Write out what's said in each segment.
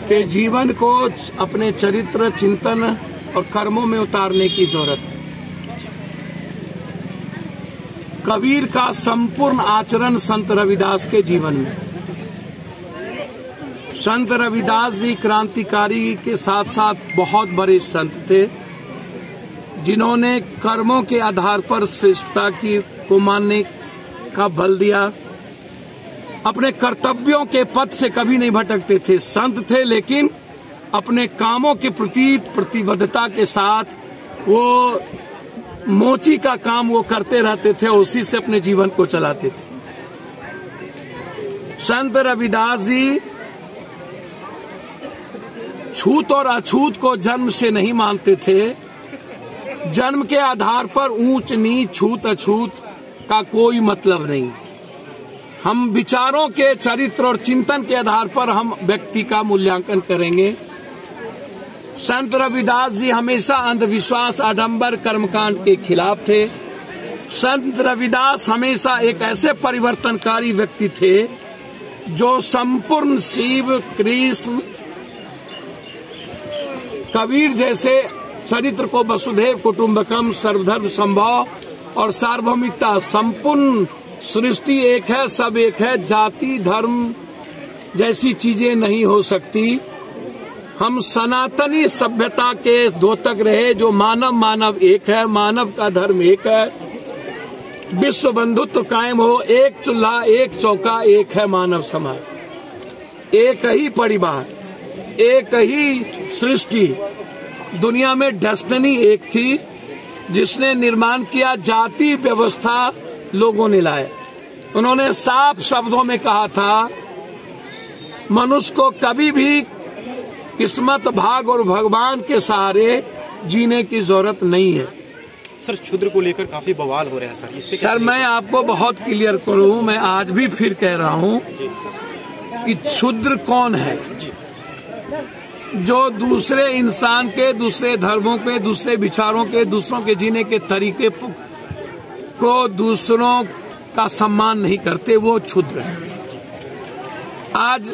के जीवन को अपने चरित्र, चिंतन और कर्मों में उतारने की जरूरत है। कबीर का संपूर्ण आचरण संत रविदास के जीवन में। संत रविदास जी क्रांतिकारी के साथ साथ बहुत बड़े संत थे, जिन्होंने कर्मों के आधार पर श्रेष्ठता को मानने का बल दिया। अपने कर्तव्यों के पथ से कभी नहीं भटकते थे। संत थे लेकिन अपने कामों के प्रति प्रतिबद्धता के साथ वो मोची का काम वो करते रहते थे, उसी से अपने जीवन को चलाते थे। संत रविदास जी छूत और अछूत को जन्म से नहीं मानते थे। जन्म के आधार पर ऊंच नीच, छूत अछूत का कोई मतलब नहीं। हम विचारों के, चरित्र और चिंतन के आधार पर हम व्यक्ति का मूल्यांकन करेंगे। संत रविदास जी हमेशा अंधविश्वास, आडंबर, कर्मकांड के खिलाफ थे। संत रविदास हमेशा एक ऐसे परिवर्तनकारी व्यक्ति थे जो संपूर्ण शिव, कृष्ण, कबीर जैसे चरित्र को वसुधैव कुटुंबकम, सर्वधर्म संभव और सार्वभौमिकता, संपूर्ण सृष्टि एक है, सब एक है, जाति धर्म जैसी चीजें नहीं हो सकती। हम सनातनी सभ्यता के द्योतक रहे, जो मानव एक है, मानव का धर्म एक है, विश्व बंधुत्व कायम हो, एक चूल्हा, एक चौका, एक है मानव समाज, एक ही परिवार, एक ही सृष्टि। दुनिया में डेस्टिनी एक थी जिसने निर्माण किया, जाति व्यवस्था लोगों ने लाए। उन्होंने साफ शब्दों में कहा था, मनुष्य को कभी भी किस्मत, भाग और भगवान के सहारे जीने की जरूरत नहीं है। सर, क्षुद्र को लेकर काफी बवाल हो रहा है सर, इस पे सर मैं आपको बहुत क्लियर करूं, मैं आज भी फिर कह रहा हूं कि क्षुद्र कौन है? जो दूसरे इंसान के, दूसरे धर्मों के, दूसरे विचारों के, दूसरों के जीने के तरीके को दूसरों का सम्मान नहीं करते, वो क्षुद्र है। आज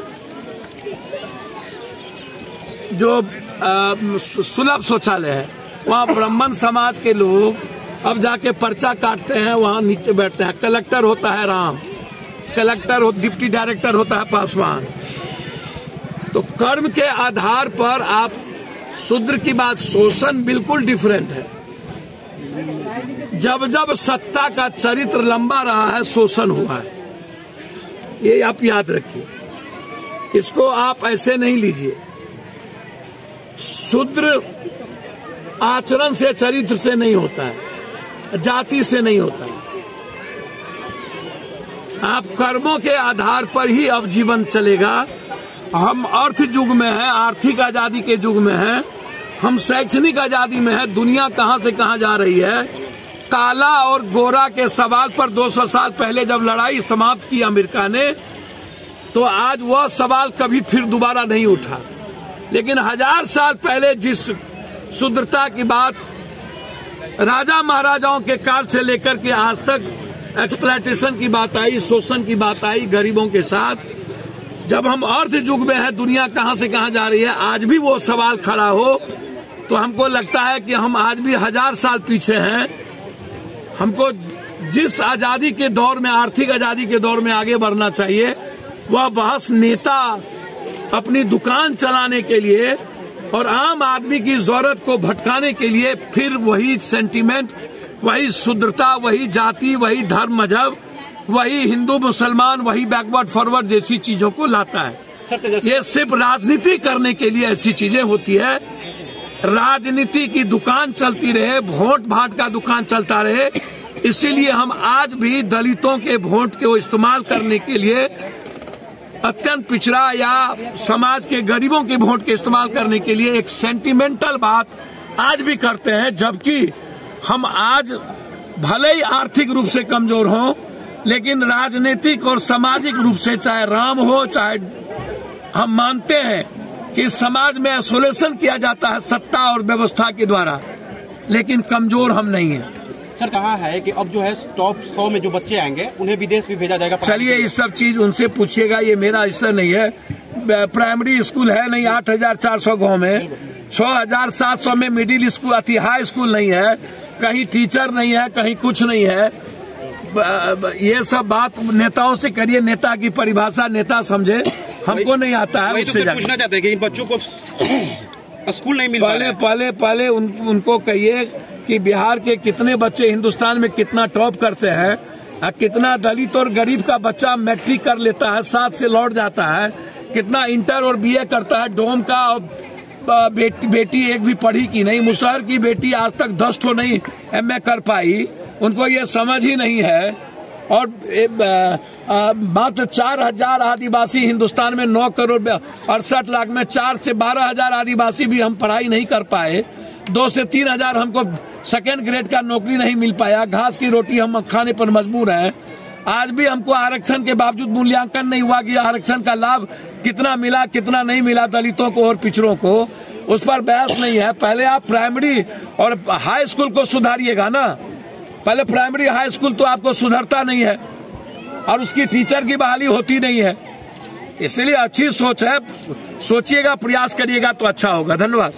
जो सुलभ शौचालय है, वहाँ ब्राह्मण समाज के लोग अब जाके पर्चा काटते हैं, वहाँ नीचे बैठते हैं। कलेक्टर होता है राम, कलेक्टर डिप्टी डायरेक्टर होता है पासवान। तो कर्म के आधार पर आप शूद्र की बात, शोषण बिल्कुल डिफरेंट है। जब जब सत्ता का चरित्र लंबा रहा है, शोषण हुआ है, ये आप याद रखिए। इसको आप ऐसे नहीं लीजिए। शूद्र आचरण से, चरित्र से नहीं होता है, जाति से नहीं होता है। आप कर्मों के आधार पर ही अब जीवन चलेगा। हम अर्थ युग में हैं, आर्थिक आजादी के युग में हैं, हम शैक्षणिक आजादी में हैं। दुनिया कहां से कहां जा रही है। काला और गोरा के सवाल पर 200 साल पहले जब लड़ाई समाप्त की अमेरिका ने, तो आज वह सवाल कभी फिर दोबारा नहीं उठा। लेकिन 1000 साल पहले जिस शुद्धता की बात राजा महाराजाओं के काल से लेकर के आज तक एक्सप्लॉयटेशन की बात आई, शोषण की बात आई गरीबों के साथ, जब हम अर्थ युग में है, दुनिया कहां से कहां जा रही है, आज भी वो सवाल खड़ा हो, तो हमको लगता है कि हम आज भी 1000 साल पीछे हैं। हमको जिस आजादी के दौर में, आर्थिक आजादी के दौर में आगे बढ़ना चाहिए, वह बहस नेता अपनी दुकान चलाने के लिए और आम आदमी की जरूरत को भटकाने के लिए फिर वही सेंटीमेंट, वही शुद्धता, वही जाति, वही धर्म मजहब, वही हिंदू मुसलमान, वही बैकवर्ड फॉरवर्ड जैसी चीजों को लाता है। ये सिर्फ राजनीति करने के लिए ऐसी चीजें होती है। राजनीति की दुकान चलती रहे, वोट भाट का दुकान चलता रहे। इसीलिए हम आज भी दलितों के वोट को इस्तेमाल करने के लिए, अत्यंत पिछड़ा या समाज के गरीबों के वोट के इस्तेमाल करने के लिए एक सेंटिमेंटल बात आज भी करते हैं। जबकि हम आज भले ही आर्थिक रूप से कमजोर हों, लेकिन राजनीतिक और सामाजिक रूप से, चाहे राम हो चाहे, हम मानते हैं कि समाज में आइसोलेशन किया जाता है सत्ता और व्यवस्था के द्वारा, लेकिन कमजोर हम नहीं हैं। सर, कहा है कि अब जो है टॉप 100 में जो बच्चे आएंगे उन्हें विदेश भी भेजा जाएगा। चलिए, इस सब चीज उनसे पूछिएगा, ये मेरा हिस्सा नहीं है। प्राइमरी स्कूल है नहीं 8,400 गांव में, 6,700 में मिडिल स्कूल अति हाई स्कूल नहीं है, कहीं टीचर नहीं है, कहीं कुछ नहीं है। ये सब बात नेताओं से करिए, नेता की परिभाषा नेता समझे, हमको नहीं आता है। उससे पूछना चाहते हैं कि इन बच्चों को स्कूल नहीं मिल पहले उनको कहिए कि बिहार के कितने बच्चे हिंदुस्तान में कितना टॉप करते हैं, कितना दलित और गरीब का बच्चा मैट्रिक कर लेता है, 7 से लौट जाता है, कितना इंटर और बीए करता है। डोम का बेटी एक भी पढ़ी की नहीं, मुसहर की बेटी आज तक 10 ठो नहीं एमए कर पाई, उनको ये समझ ही नहीं है। और मात्र 4,000 आदिवासी हिंदुस्तान में 9 करोड़ 68 लाख में 4 से 12,000 आदिवासी भी हम पढ़ाई नहीं कर पाए। 2 से 3,000 हमको सेकेंड ग्रेड का नौकरी नहीं मिल पाया, घास की रोटी हम खाने पर मजबूर हैं। आज भी हमको आरक्षण के बावजूद मूल्यांकन नहीं हुआ कि आरक्षण का लाभ कितना मिला कितना नहीं मिला दलितों को और पिछड़ों को, उस पर बहस नहीं है। पहले आप प्राइमरी और हाई स्कूल को सुधारिएगा ना, पहले प्राइमरी हाई स्कूल तो आपको सुधरता नहीं है और उसकी टीचर की बहाली होती नहीं है। इसलिए अच्छी सोच है, सोचिएगा, प्रयास करिएगा तो अच्छा होगा। धन्यवाद।